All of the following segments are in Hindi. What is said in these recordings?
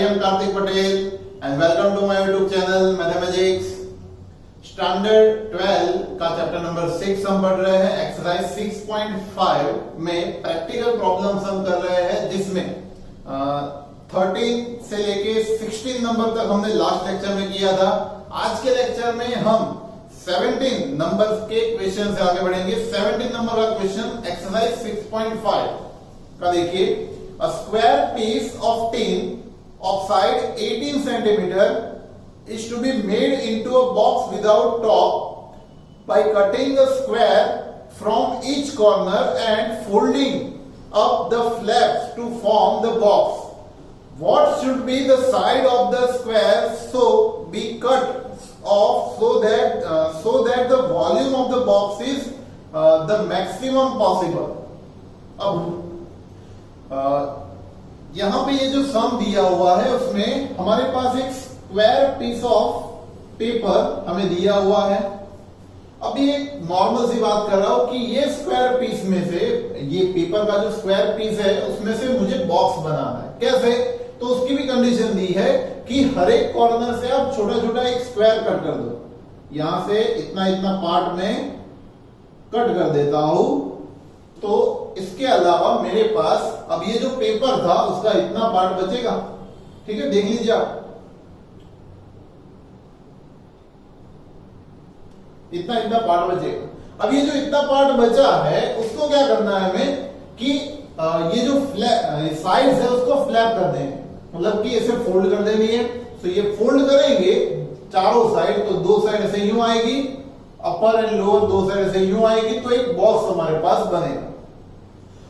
am Karthik Patel and welcome to my YouTube channel Mathematics. Standard 12 का चैप्टर नंबर 6 हम पढ़ रहे हैं. एक्सरसाइज 6.5 में प्रैक्टिकल प्रॉब्लम्स हम कर रहे हैं, जिसमें 13 से लेके 16 नंबर तक हमने लास्ट लेक्चर में किया था. आज के लेक्चर में हम 17 नंबर के क्वेश्चन से आगे बढ़ेंगे. 17 नंबर का क्वेश्चन एक्सरसाइज 6.5 का देखिए. A square piece of tin of side 18 centimeter is to be made into a box without top by cutting a square from each corner and folding up the flaps to form the box. What should be the side of the square so be cut off so that the volume of the box is the maximum possible. अब यहां पे ये जो सम दिया हुआ है उसमें हमारे पास एक स्क्वायर पीस ऑफ पेपर हमें दिया हुआ है. अब ये नॉर्मल सी बात कर रहा हूं कि ये स्क्वायर पीस में से, ये पेपर का जो स्क्वायर पीस है उसमें से मुझे बॉक्स बनाना है. कैसे? तो उसकी भी कंडीशन दी है कि हर एक कॉर्नर से आप छोटा छोटा एक स्क्वायर कट कर दो. यहां से इतना इतना पार्ट में कट कर देता हूं. तो इसके अलावा मेरे पास अब ये जो पेपर था उसका इतना पार्ट बचेगा. ठीक है, देख लीजिए आप, इतना इतना पार्ट बचेगा. अब ये जो इतना पार्ट बचा है उसको क्या करना है हमें कि ये जो साइड्स है उसको फ्लैप कर दें, मतलब कि इसे फोल्ड कर देनी है. तो ये फोल्ड करेंगे चारों साइड, तो दो साइड ऐसे यूं आएगी, अपर एंड लोअर दो साइड ऐसे यूं आएगी, तो एक बॉक्स हमारे पास बनेगा.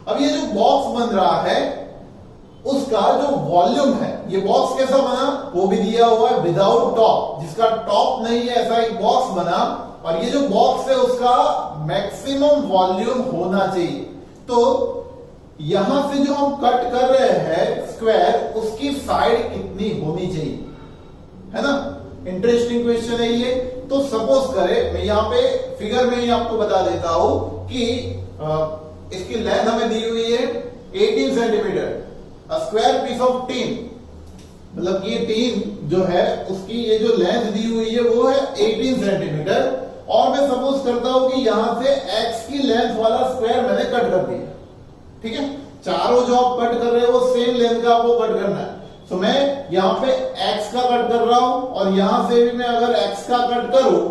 अब ये जो बॉक्स बन रहा है उसका जो वॉल्यूम है, ये बॉक्स कैसा बना वो भी दिया हुआ है, विदाउट टॉप, जिसका टॉप नहीं है ऐसा एक बॉक्स बना. और ये जो बॉक्स है उसका मैक्सिमम वॉल्यूम होना चाहिए. तो यहां से जो हम कट कर रहे हैं स्क्वायर, उसकी साइड कितनी होनी चाहिए, है ना. इंटरेस्टिंग क्वेश्चन है ये. तो सपोज करें, मैं यहां पे फिगर में ही आपको बता देता हूं कि इसकी लेंथ हमें दी हुई है 18 centimetre. Square piece of tin, मतलब ये टीन जो है उसकी ये जो लेंथ दी हुई है वो है 18 सेंटीमीटर. और मैं सपोज करता हूं कि यहां से x की लेंथ वाला स्क्वायर मैंने कट कर दिया. ठीक है, चारों जो आप कट कर रहे हो वो सेम लेंथ का आपको कट करना है. तो मैं यहां पे x का कट कर रहा हूं और यहां से भी मैं अगर x का कट करूं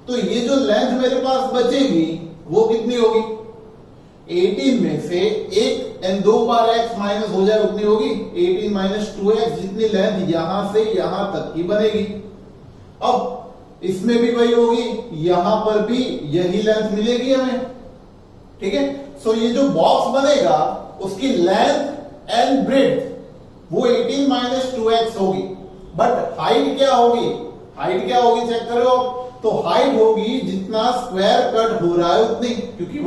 तो ये जो लेंथ मेरे पास बचेगी वो कितनी होगी? 18 में से एक एंड दो बार x माइनस हो जाए उतनी होगी. 18 माइनस 2x, जितनी लेंथ यहां से यहां तक की बनेगी. अब इसमें भी वही होगी, यहां पर भी यही लेंथ मिलेगी हमें. ठीक है, सो ये जो बॉक्स बनेगा उसकी लेंथ एंड ब्रेड्थ वो 18 माइनस 2x होगी. बट हाइट क्या होगी? हाइट क्या होगी चेक करो. तो हाइट होगी जितना स्क्वायर कट हो रहा है उतनी, क्योंकि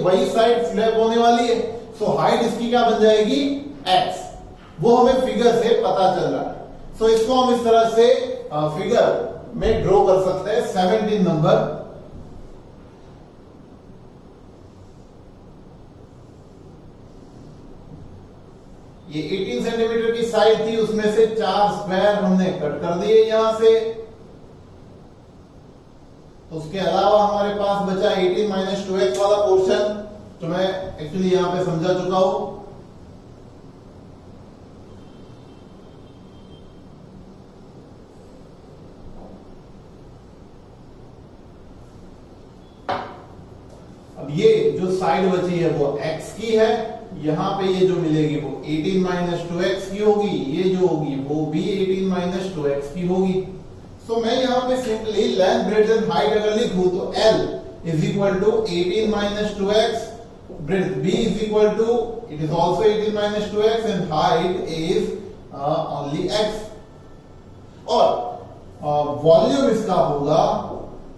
वही साइड फ्लैप होने वाली है. सो हाइट इसकी क्या बन जाएगी? x. वो हमें फिगर से पता चल रहा है. सो इसको हम इस तरह से फिगर में ड्रॉ कर सकते हैं. 17 नंबर, ये 18 सेंटीमीटर की साइड थी, उसमें से 4 स्क्वायर हमने कट कर दिए यहां से. उसके अलावा हमारे पास बचा 18 माइनस 2x वाला पोर्शन, तो मैं एक्चुअली यहां पे समझा चुका हूं. अब ये जो साइड बची है वो x की है. यहां पे ये जो मिलेगी वो 18 माइनस 2x की होगी. ये जो होगी वो भी 18 माइनस 2x की होगी. सो मैं यहां पे simply length, breadth and height अगर लिखूं तो L is equal to 18 minus 2x, breadth B is equal to, it is also 18 minus 2x and height is only x. और वॉल्यूम इसका होगा,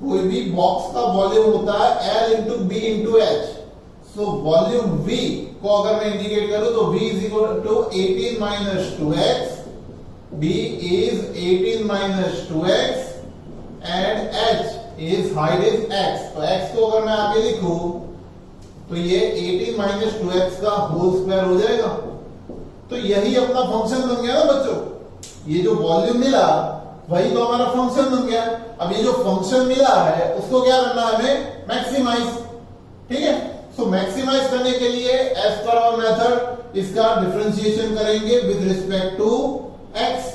कोई भी बॉक्स का वॉल्यूम होता है L into B into H. So volume V को अगर मैं इंडिकेट करूं तो V is equal to 18 minus 2x, B is 18 minus 2x and H is height is x. तो x को अगर मैं आगे लिखूं तो ये 18 माइनस 2x का होल स्क्वायर हो जाएगा. तो यही अपना फंक्शन बन गया ना बच्चों. ये जो वॉल्यूम मिला वही तो हमारा फंक्शन बन गया। अब ये जो फंक्शन मिला है उसको क्या करना है हमें, मैक्सिमाइज। ठीक है, सो मैक्सिमाइज करने के लिए एज पर आवर मेथड इसका डिफरेंशिएशन करेंगे विद रिस्पेक्ट टू एक्स,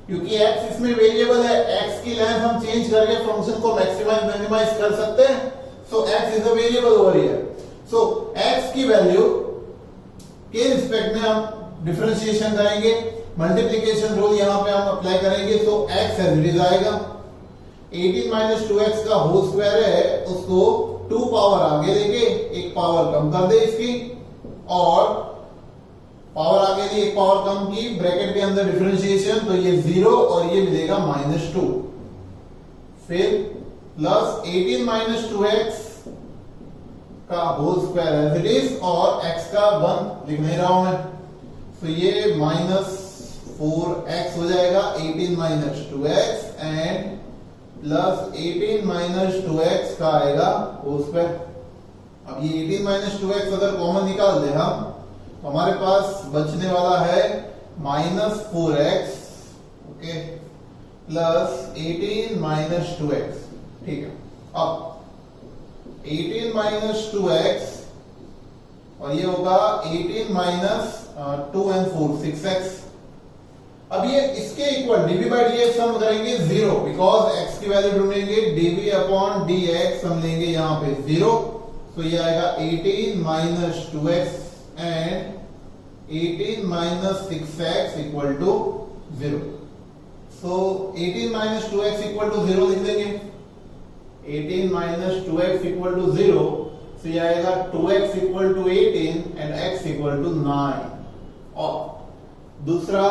क्योंकि एक्स इसमें वेरिएबल है, एक्स की लेंथ हम चेंज करके फंक्शन को मैक्सिमाइज मिनिमाइज कर सकते हैं। So X is a variable over here. So X की वैल्यू के रिस्पेक्ट में हम डिफरेंशिएशन करेंगे, मल्टीप्लीकेशन रूल यहां पे हम अप्लाई करेंगे। तो x एज इट इज आएगा, 18 माइनस 2x का होल स्क्वायर है, उसको 2 पावर आगे लेके एक पावर कम कर दे इसकी, और पावर आगे ली एक पावर कम की, ब्रैकेट के अंदर डिफरेंशिएशन, तो ये 0 और ये मिलेगा -2, फिर प्लस 18 माइनस 2x का whole square as it is, और x का 1 लिख नहीं रहा हूं मैं, तो ये -4x हो जाएगा, 18 minus 2x and plus 18 minus 2x का आएगा होल स्क्वायर। अब ये 18 माइनस 2x अगर कॉमन निकाल दे हम, तो हमारे पास बचने वाला है -4x, okay, plus 18 minus 2x। ठीक है, अब 18 माइनस 2x और ये होगा 18 माइनस 2 and 4 6x। अब ये इसके इक्वल dv बाई dx हम करेंगे 0, बिकॉज x की वैल्यू ढूंढेंगे, dv अपॉन dx हम लेंगे यहां पे 0, तो ये आएगा 18 minus 2x and 18 minus 6x equal to 0। So 18 minus 2x equal to 0 लिख देंगे, 18 माइनस 2x इक्वल टू 0, तो ये आएगा 2x equal to 18 and x equal to 9। और दूसरा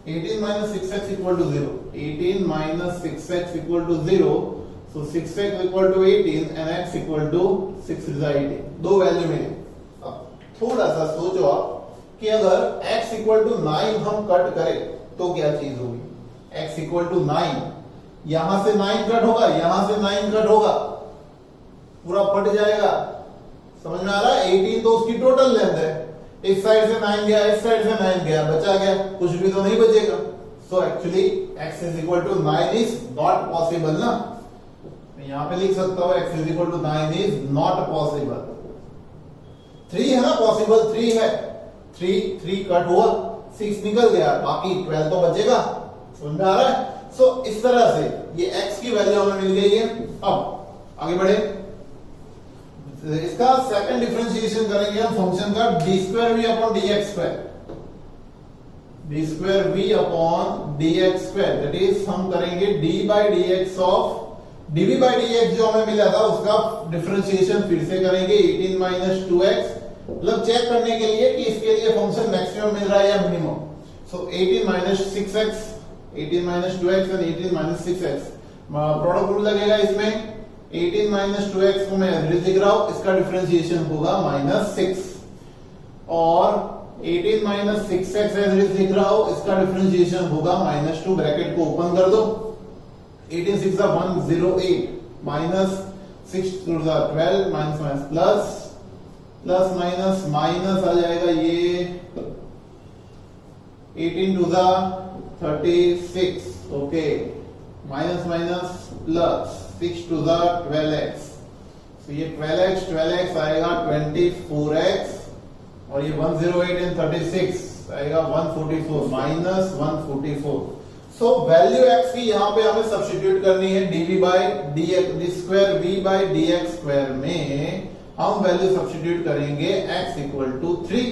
18 minus 6x equal to 0, 18 minus 6x equal to 0, so 6x equal to 18 and x equal to 6 is 18, दो वैल्यू मिले। अब थोड़ा सा सोचो आप कि अगर x इक्वल टू 9 हम कट करें तो क्या चीज होगी, x इक्वल टू 9, यहां से 9 कट होगा, यहां से 9 कट होगा, पूरा फट जाएगा, समझ में आ रहा है। 18 तो उसकी टोटल लेंथ है, इस साइड से 9 गया, इस साइड से 9 गया, बचा गया, कुछ भी तो नहीं बचेगा। So actually x is equal to 9 is not possible ना, यहां पे लिख सकता हूं x is equal to 9 is not possible. 3 है ना पॉसिबल, 3 है, 3 कट हुआ, 6 निकल गया, बाकी 12 तो बचेगा, समझ में आ रहा है। सो इस तरह से ये x की वैल्यू हमें मिल गई है। अब आगे बढ़े, इसका सेकंड डिफरेंशिएशन करेंगे हम फंक्शन का d2v upon dx2, d2v upon dx2, that is हम करेंगे d by dx of dv by dx जो हमें मिला था उसका डिफरेंशिएशन फिर से करेंगे 18 माइनस 2x, मतलब चेक करने के लिए कि इसके लिए फंक्शन मैक्सिमम मिल रहा है या minimum. So 18 minus 6x, 18 minus 2x and 18 minus 6x, product rule लगेगा इसमें। 18 माइनस 2x को मैं एवरेज लिख रहा हूं, इसका डिफरेंशिएशन होगा -6, और 18 माइनस 6x एवरेज लिख रहा हूं, इसका डिफरेंशिएशन होगा -2, ब्रैकेट को ओपन कर दो, 18 6 108 minus 6 12 minus minus plus plus minus minus आ जाएगा, ये 18 2 36, okay, minus minus plus 6 2 12x, तो ये 12x आएगा 24x, और ये 108 एंड 36 आएगा 144 माइनस 144। सो वैल्यू x की यहाँ पे हमें सब्स्टिट्यूट करनी है dv by dx, d2 v by dx square में हम वैल्यू सब्स्टिट्यूट करेंगे x इक्वल टू 3।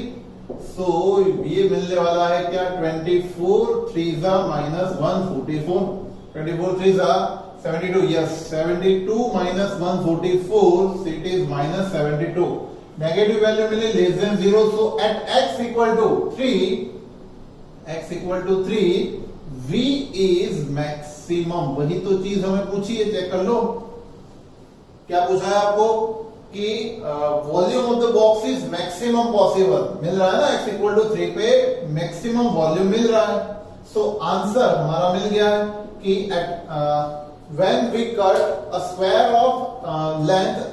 सो ये मिलने वाला है क्या, 24 3 minus 144, 24 3 72, yes, 72 minus 144, so it is minus 72. Negative value मिले less than 0, so at x equal to 3, v is maximum। वही तो चीज हमें पूछी है, चेक कर लो क्या पूछा है आपको कि volume of the box is maximum possible, मिल रहा है ना, x इक्वल टू 3 पे मैक्सिमम वॉल्यूम मिल रहा है। सो आंसर हमारा मिल गया है कि eight when we cut a square of length,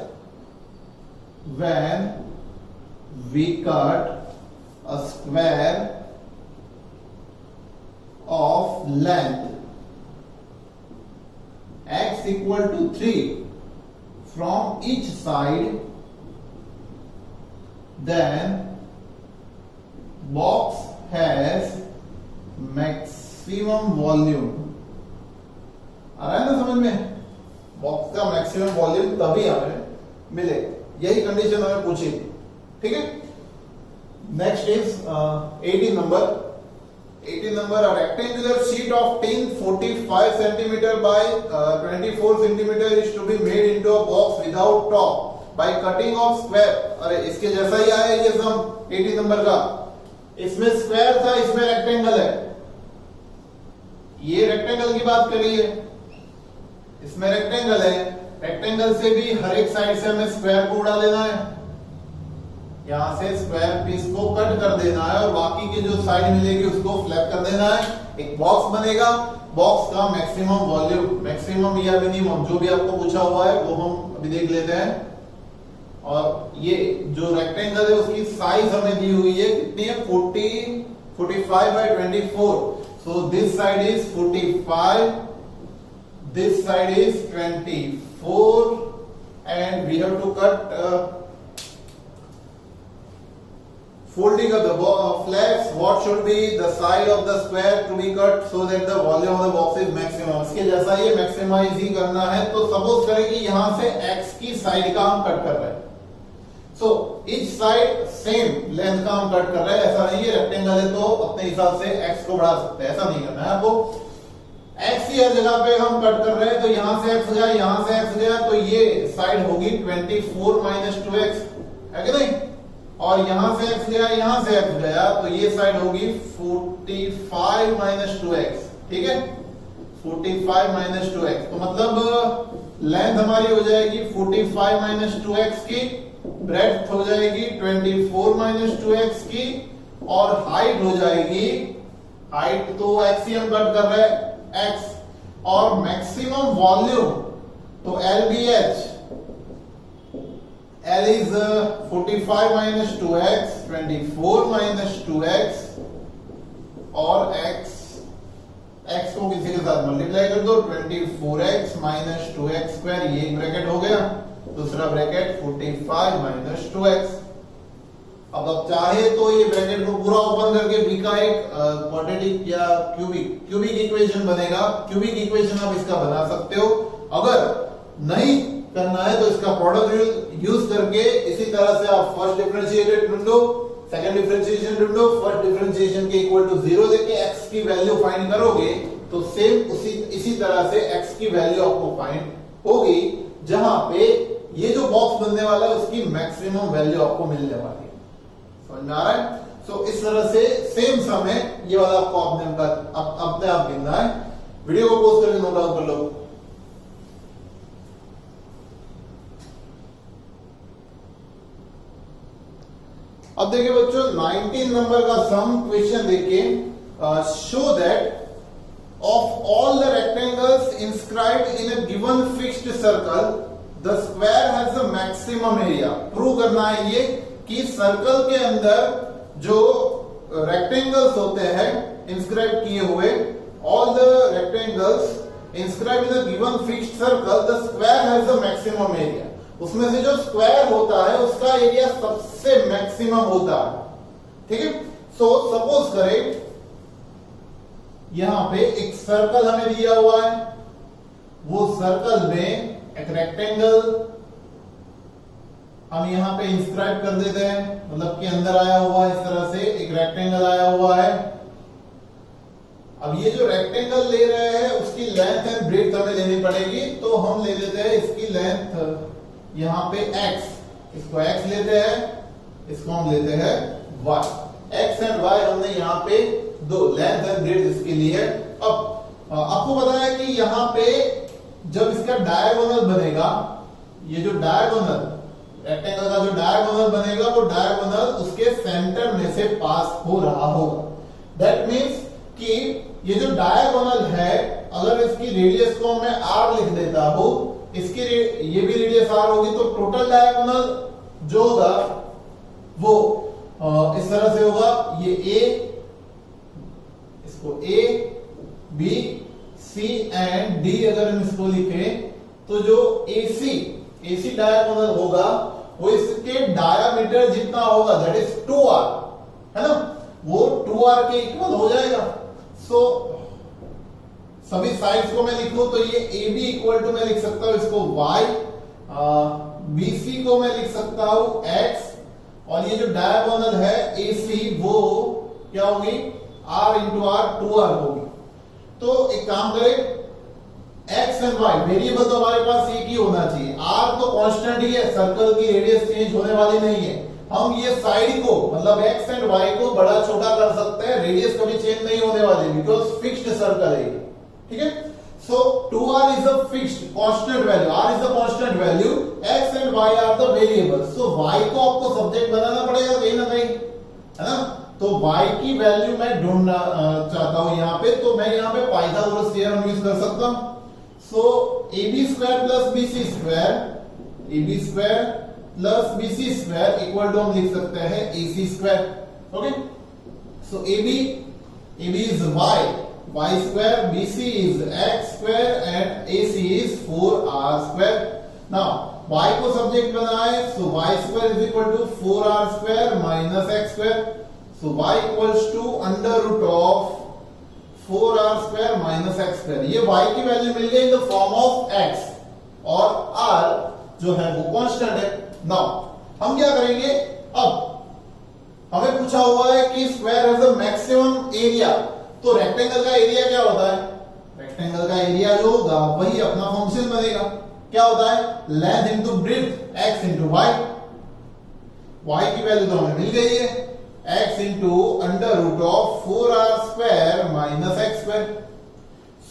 when we cut a square of length x equal to 3 from each side, then box has maximum volume. आ रहा है ना समझ में? बॉक्स का मैक्सिमम वॉल्यूम तभी हमें मिले, यही कंडीशन हमें पूछी, ठीक है। Next is 18 number. 18 number, a rectangular sheet of tin 45 centimeter by 24 centimeter is to be made into a box without top by cutting of square। अरे इसके जैसा ही आया ये सम 18 नंबर का, इसमें स्क्वायर था, इसमें रेक्टेंगल है। ये रेक्टेंगल की बात करी है, इसमें रेक्टेंगल है। रेक्टेंगल से भी हर एक साइड से हमें स्क्वायर को उड़ा लेना है, यहां से स्क्वायर पीस को कट कर देना है और बाकी की जो साइड मिलेगी उसको फ्लैप कर देना है। एक बॉक्स बनेगा, बॉक्स का मैक्सिमम वॉल्यूम, मैक्सिमम या मिनिमम जो भी आपको पूछा हुआ है वो हम अभी देख लेते हैं। और ये जो रेक्टेंगल है उसकी साइज हमें दी हुई है, कितनी है? 45 by 24। So this side is 45, this side is 24 and we have to cut folding of the flaps. What should be the side of the square to be cut so that the volume of the box is maximum? इसके जैसा ये मैक्सिमाइज ही करना है। तो सपोज करें कि यहां से x की साइड का हम कट कर रहे हैं, सो इच साइड सेम लेंथ का हम कट कर रहे हैं। ऐसा नहीं है रेक्टेंगल है तो अपने हिसाब से x को बढ़ा सकते हैं, ऐसा नहीं करना है आपको। x की हर जगह पे हम कट कर रहे हैं, तो यहां से x गया, यहां से x गया, तो ये साइड होगी 24 माइनस 2x, है कि नहीं? और यहां से x गया, यहां से x गया, तो ये साइड होगी 45 माइनस 2x, ठीक है? 45 माइनस 2x, तो मतलब लेंथ हमारी हो जाएगी 45 माइनस 2x की, ब्रेड्थ हो जाएगी 24 माइनस 2x की, और हाइट हो जाएगी, हाइट तो x ही हम कट कर रहे हैं x, और मैक्सिमम वॉल्यूम तो LBH, L is 45 minus 2x, 24 minus 2x, और x को किसी के साथ मल्टीप्लाई कर दो, 24x minus 2x स्क्वायर, ये एक ब्रैकेट हो गया, दूसरा ब्रैकेट 45 minus 2x। अब आप चाहे तो ये ब्रैकेट को पूरा ओपन करके b का एक क्वाड्रेटिक या क्यूबिक इक्वेशन बनेगा, क्यूबिक इक्वेशन आप इसका बना सकते हो। अगर नहीं करना है तो इसका प्रोडक्ट यूज करके इसी तरह से आप फर्स्ट डिफरेंशिएटेड ढूंढो, सेकंड डिफरेंशिएशन ढूंढो, फर्स्ट डिफरेंशिएशन के इक्वल टू 0 देके x की वैल्यू फाइंड करोगे तो सेम इसी तरह से x की वैल्यू आपको फाइंड होगी, जहां पे ये जो बॉक्स बनने वाला है उसकी मैक्सिमम वैल्यू आपको मिलने वाली है। समझ में आ रहा है? सो इस तरह से सेम सम है ये वाला, आपको अपने आप गिनना है। वीडियो को पॉज करके नोट डाउन कर लो। अब देखिए बच्चों 19 नंबर का सम क्वेश्चन देखिए, show that of all the rectangles inscribed in a given fixed circle the square has the maximum area. Prove करना है ये कि सर्कल के अंदर जो रेक्टेंगल्स होते हैं इंस्क्राइब किए हुए, all the rectangles inscribed in a given fixed circle the square has the maximum area. उसमें से जो स्क्वायर होता है उसका एरिया सबसे मैक्सिमम होता है, ठीक है? सो सपोज करें यहां पे एक सर्कल हमें दिया हुआ है, वो सर्कल में एक रेक्टेंगल हम यहां पे इंस्क्राइब कर देते हैं, मतलब कि अंदर आया हुआ है, इस तरह से एक रेक्टेंगल आया हुआ है। अब ये जो रेक्टेंगल ले रहे हैं उसकी लेंथ एंड ब्रेड्थ हमें लेनी पड़ेगी, तो हम ले लेते हैं इसकी लेंथ यहां पे x, इसको x लेते हैं, इसको हम लेते हैं y। x एंड y हमने यहां पे दो लेंथ एंड ब्रेड्थ इसके लिए। अब आपको पता है कि यहां पे जब इसका डायगोनल बनेगा, ये जो डायगोनल रेक्टेंगल का जो डायगोनल बनेगा वो डायगोनल उसके सेंटर में से पास हो रहा होगा। दैट मींस कि ये जो डायगोनल है, अगर इसकी रेडियस को मैं r लिख देता हूं, इसकी ये भी रेडियस r होगी, तो टोटल डायगोनल जो होगा वो इस तरह से होगा, ये a, इसको a B C and D अगर हम इसको लिखे तो जो एसी डायगोनल होगा वो इसके डायामीटर जितना होगा, दैट इज 2r, है ना, वो 2r के इक्वल हो जाएगा। सो सभी साइड्स को मैं लिखूं तो ये ए बी इक्वल टू मैं लिख सकता हूं इसको y, BC को मैं लिख सकता हूं x, और ये जो डायगोनल है AC वो क्या होगी, r इंटू r 2r होगी। तो एक काम करें, x एंड y वेरिएबल तो हमारे पास एक ही होना चाहिए, r तो कांस्टेंट ही है, सर्कल की रेडियस चेंज होने वाली नहीं है। हम ये साइड को मतलब x एंड y को बड़ा छोटा कर सकते हैं, रेडियस कभी चेंज नहीं होने वाली बिकॉज फिक्स्ड सर्कल है ये, ठीक है। So 2r is a fixed constant value, r is a constant value, x and y are the variable. सो y को आपको सब्जेक्ट बनाना पड़ेगा कहीं ना कहीं, है ना। तो y की वैल्यू मैं ढूंढना चाहता हूं यहाँ पे, तो मैं यहाँ पे पाइथागोरस थ्योरम यूज कर सकता हूं। So ab square plus bc square, ab square plus bc square equal to हम लिख सकते हैं ac square, okay. So ab is y square, bc is x square and ac is 4r square. Now y को सब्जेक्ट बनाए, so y square is equal to 4r square minus x square. So y equals to under root of 4r square minus x square. ये y की वैल्यू मिल गई in the form of x, और r जो है वो कांस्टेंट है। नाउ हम क्या करेंगे, अब हमें पूछा हुआ है कि square has a maximum area, तो रेक्टेंगल का एरिया क्या होता है, रेक्टेंगल का एरिया जो होगा वही अपना फंक्शन बनेगा, क्या होता है, length into breadth x into y। y की वैल्यू तो हमें मिल गई है, x into under root of 4r square minus x square.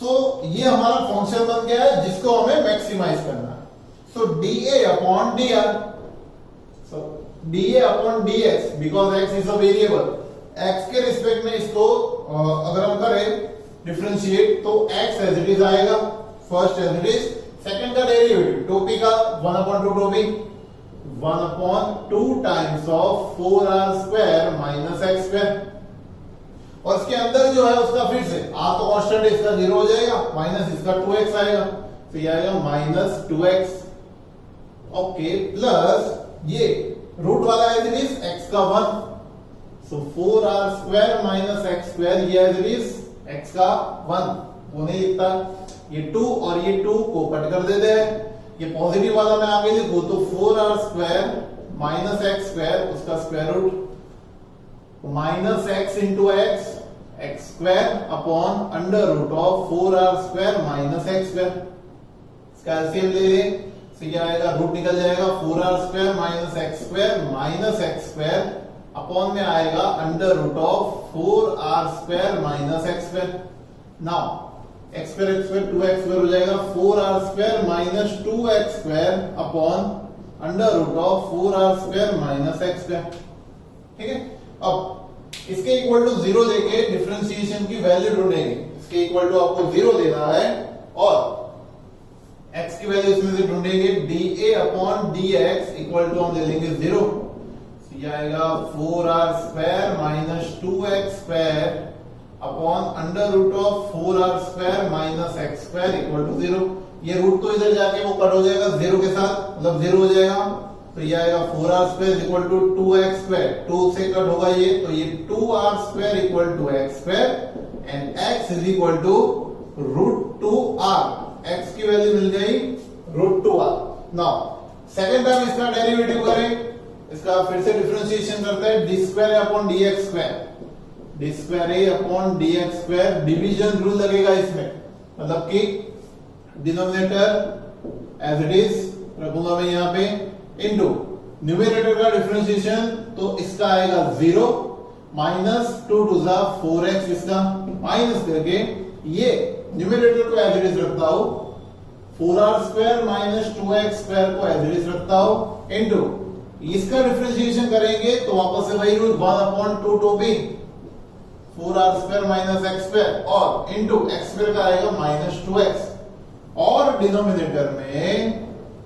So ये हमारा फंक्शन बन गया है जिसको हमें मैक्सिमाइज करना है। So dA upon dr, so dA upon dx, because x is a variable, x के रिस्पेक्ट में इसको अगर हम करें डिफरेंशिएट तो x एज इट इज आएगा, first as it is, second का डेरिवेटिव टोपी का 1/2 टोपी, 1/2 times of 4r square minus x square, और इसके अंदर जो है उसका फिर से r तो कांस्टेंट है, इसका 0 हो जाएगा, माइनस इसका 2x आएगा, तो ये आएगा माइनस 2x, ओके, प्लस ये रूट वाला एज इट इज x का 1, so 4r square minus x square, ये एज इट इज x का 1 वो नहीं लिखता, ये 2 और ये 2 को कट कर देते हैं, ये पॉजिटिव वाला मैं आगे लिखूं तो 4r square minus x square उसका square root minus x into x square upon under root of 4r square minus x square, इसका एलसीएम ले लें, तो ये आएगा, रूट निकल जाएगा, 4r square minus x square minus x square upon में आएगा under root of 4r square minus x square. Now x square 2x square हो जाएगा, 4r square minus 2x square upon under root of 4r square minus x square, ठीक है। अब इसके इक्वल टू 0 देके डिफरेंशिएशन की वैल्यू ढूंढेंगे, इसके इक्वल टू आपको 0 देना है, और x की वैल्यू इसमें से ढूंढेंगे, dA upon dx equal to हम ले लेंगे 0, ये आएगा 4r square minus 2x square upon under root of 4r square minus x square equal to 0। ये रूट तो इधर जाके वो कट हो जाएगा 0 के साथ, मतलब 0 हो जाएगा, तो ये आएगा 4r square equal to 2x square, 2 से कट होगा ये, तो ये 2r square equal to x square and x is equal to root 2r, x की वैल्यू मिल गई root 2r। Now second time इसका डेरिवेटिव करें, इसका फिर से डिफरेंशिएशन करते हैं, D square upon dx square, D square A upon dx square, division rule लगेगा इसमें, मतलब कि डिनोमिनेटर एज इट इज रखूंगा मैं यहाँ पे, इनटू न्यूमरेटर का डिफरेंशिएशन, तो इसका आएगा 0 माइनस 2 टू द 4x, इसका माइनस करके ये न्यूमरेटर को एज इट इज रखता हूं, 4r square minus 2x square को एज इट इज रखता हूं, इनटू इसका डिफरेंशिएशन करेंगे तो वापस से वही रूल 1/2 टोपी 4r square minus x square, और इनटू x स्क्वायर का आएगा माइनस 2x, और डिनोमिनेटर में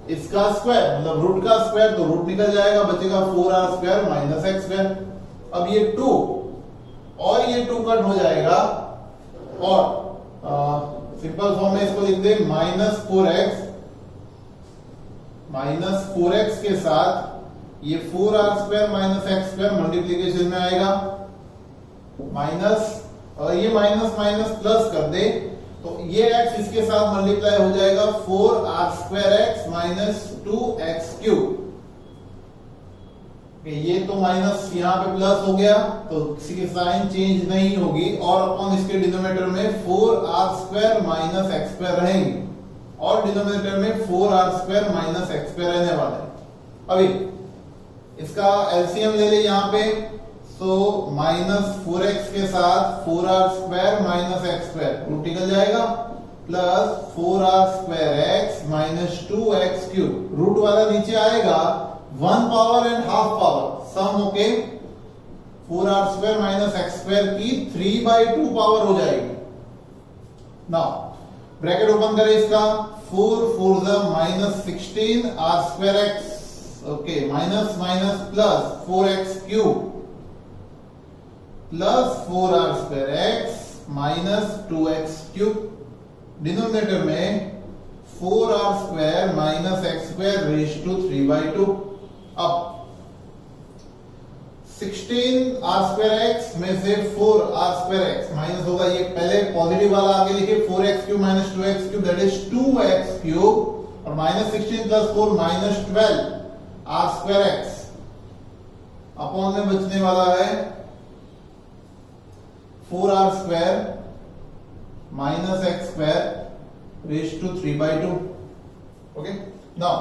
इसका स्क्वायर मतलब रूट का स्क्वायर, तो रूट निकल जाएगा, बचेगा 4r square minus x square. अब ये 2 और ये 2 कट हो जाएगा, और सिंपल फॉर्म में इसको लिख दे -4x के साथ ये 4r² माइनस x² मल्टीप्लीकेशन में आएगा, माइनस और ये माइनस माइनस प्लस कर दे तो ये x इसके साथ मल्टीप्लाई हो जाएगा 4r²x माइनस 2x³। ये तो माइनस यहाँ पे प्लस हो गया तो किसी की साइन चेंज नहीं होगी और अपॉन इसके डिनोमिनेटर में 4r² माइनस x² रहेंगे और डिनोमिनेटर में 4r² माइनस x² रहने वाला है। अभी इसका एलसीएम ले ले यहाँ पे, तो -4x के साथ 4r² माइनस x² रूट निकल जाएगा plus 4r²x minus 2x³ root वाला नीचे आएगा 1 पावर एंड हाफ पावर सम होके 4r² माइनस x² की 3/2 पावर हो जाएगी। नाउ ब्रैकेट ओपन करें इसका 4 4 -16 r²x okay minus minus plus 4x³ plus 4r²x minus 2x³ denominator में 4r² minus x² raise to 3/2। अब 16r²x में से 4r²x माइनस होगा, ये पहले पॉजिटिव वाला आगे लिखे 4x³ minus 2x³ that is 2x³ और minus 16 plus 4 minus 12r²x upon में बचने वाला है 4r² minus x² raise to 3/2। Okay now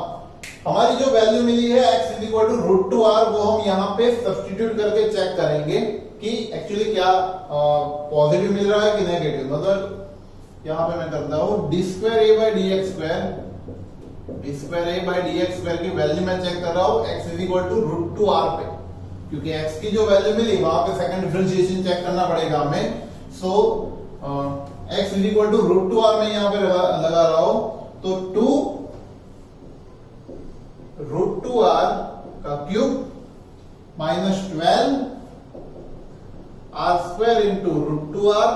हमारी जो वैल्यू मिली है x इक्वल टू √2r वो हम यहाँ पे सब्स्टिट्यूट करके चेक करेंगे कि एक्चुअली क्या पॉजिटिव मिल रहा है कि नेगेटिव। मतलब यहाँ पे मैं करता हूँ d²a/dx² की वैल्यू मैं चेक कर रहा हूँ x इक्वल टू √2r पे, क्योंकि x की जो वैल्यू मिली वहां पे सेकंड डिफरेंशिएशन चेक करना पड़ेगा हमें। सो x इक्वल टू √2r में यहाँ पे लगा रहा हूं तो 2 √2r का cube minus 12 r² into √2r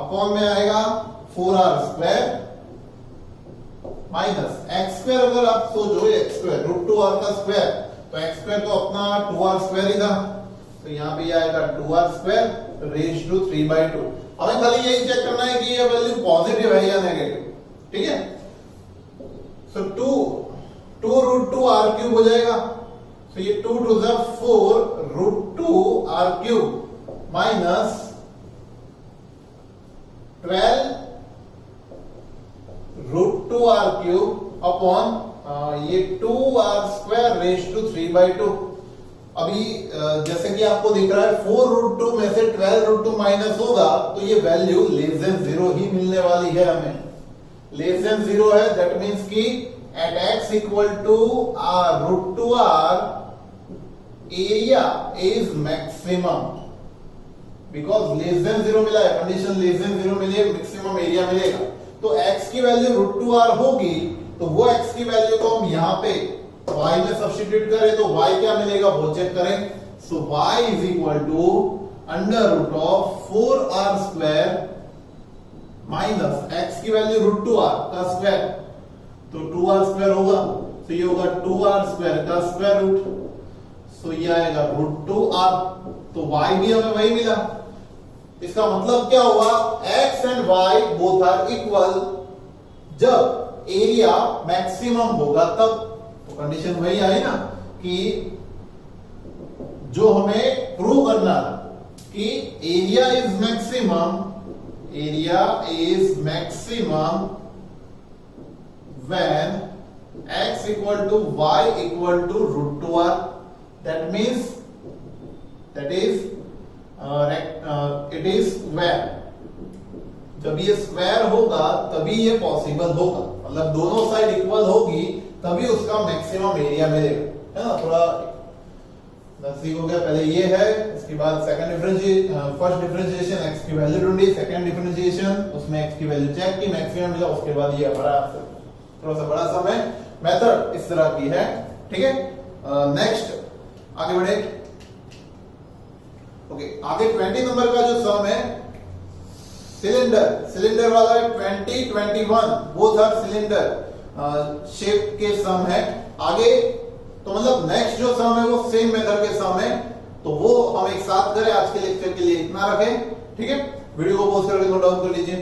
upon में आएगा 4r² माइनस x²। अगर आप सोचो x² √2r का स्क्वायर तो x² तो अपना 2r² ही था, तो यहाँ पे आएगा 2r² रेज टू 3/2। हमें खाली यही चेक करना है कि ये वैल्यू पॉजिटिव है या नेगेटिव। ठीक है, सो 2 √2r³ हो जाएगा, तो ये 2 to the 4 √2r³ minus 12 √2r³ upon ये 2r² रेज टू 3/2। अभी जैसे कि आपको दिख रहा है 4 √2 में से 12 √2 माइनस होगा तो ये वैल्यू लेस देन 0 ही मिलने वाली है हमें। लेस देन 0 है दैट मींस कि at x equal to √2r area is maximum, because less than 0 मिला है, कंडीशन लेस देन 0 मिले मैक्सिमम एरिया मिलेगा। तो x की वैल्यू √2r होगी तो वो x की वैल्यू को हम यहाँ पे y में सब्स्टिट्यूट करें तो y क्या मिलेगा वो चेक करें। So y is equal to √4r² minus x की वैल्यू √2r का स्क्वायर तो 2r² होगा, तो ये होगा 2r² का स्क्वायर रूट, सो ये आएगा √2r। तो y भी हमें वही मिला। इसका मतलब क्या हुआ, x and y both are equal जब एरिया मैक्सिमम होगा तब। तो कंडीशन वही आई ना कि जो हमें प्रूव करना कि area is maximum when x equal to y equal to √2r, that means that is it is square। जब ये स्क्वायर होगा तभी ये पॉसिबल होगा, मतलब दोनों साइड इक्वल होगी तभी उसका मैक्सिमम एरिया मिलेगा, है ना। थोड़ा नजदीक हो गया। पहले ये है, इसके बाद second differentiation, first differentiation x की वैल्यू ढूंढी, सेकंड डिफरेंशिएशन उसमें x की वैल्यू चेक की, मैक्सिमम मिला, उसके बाद ये हमारा आंसर। थोड़ा सा बड़ा सम है, मेथड इस तरह की है। ठीक है, नेक्स्ट आगे बढ़े। ओके, आगे 20 नंबर का जो सम है सिलेंडर वाला है 20, 21 बोथ आर सिलेंडर शेप के सम है। आगे तो मतलब नेक्स्ट जो सम है वो सेम मेथड के सम है, तो वो हम एक साथ करें। आज के लेक्चर के लिए इतना रखें, ठीक है। वीडियो को पॉज करके नोट डाउन कर लीजिए।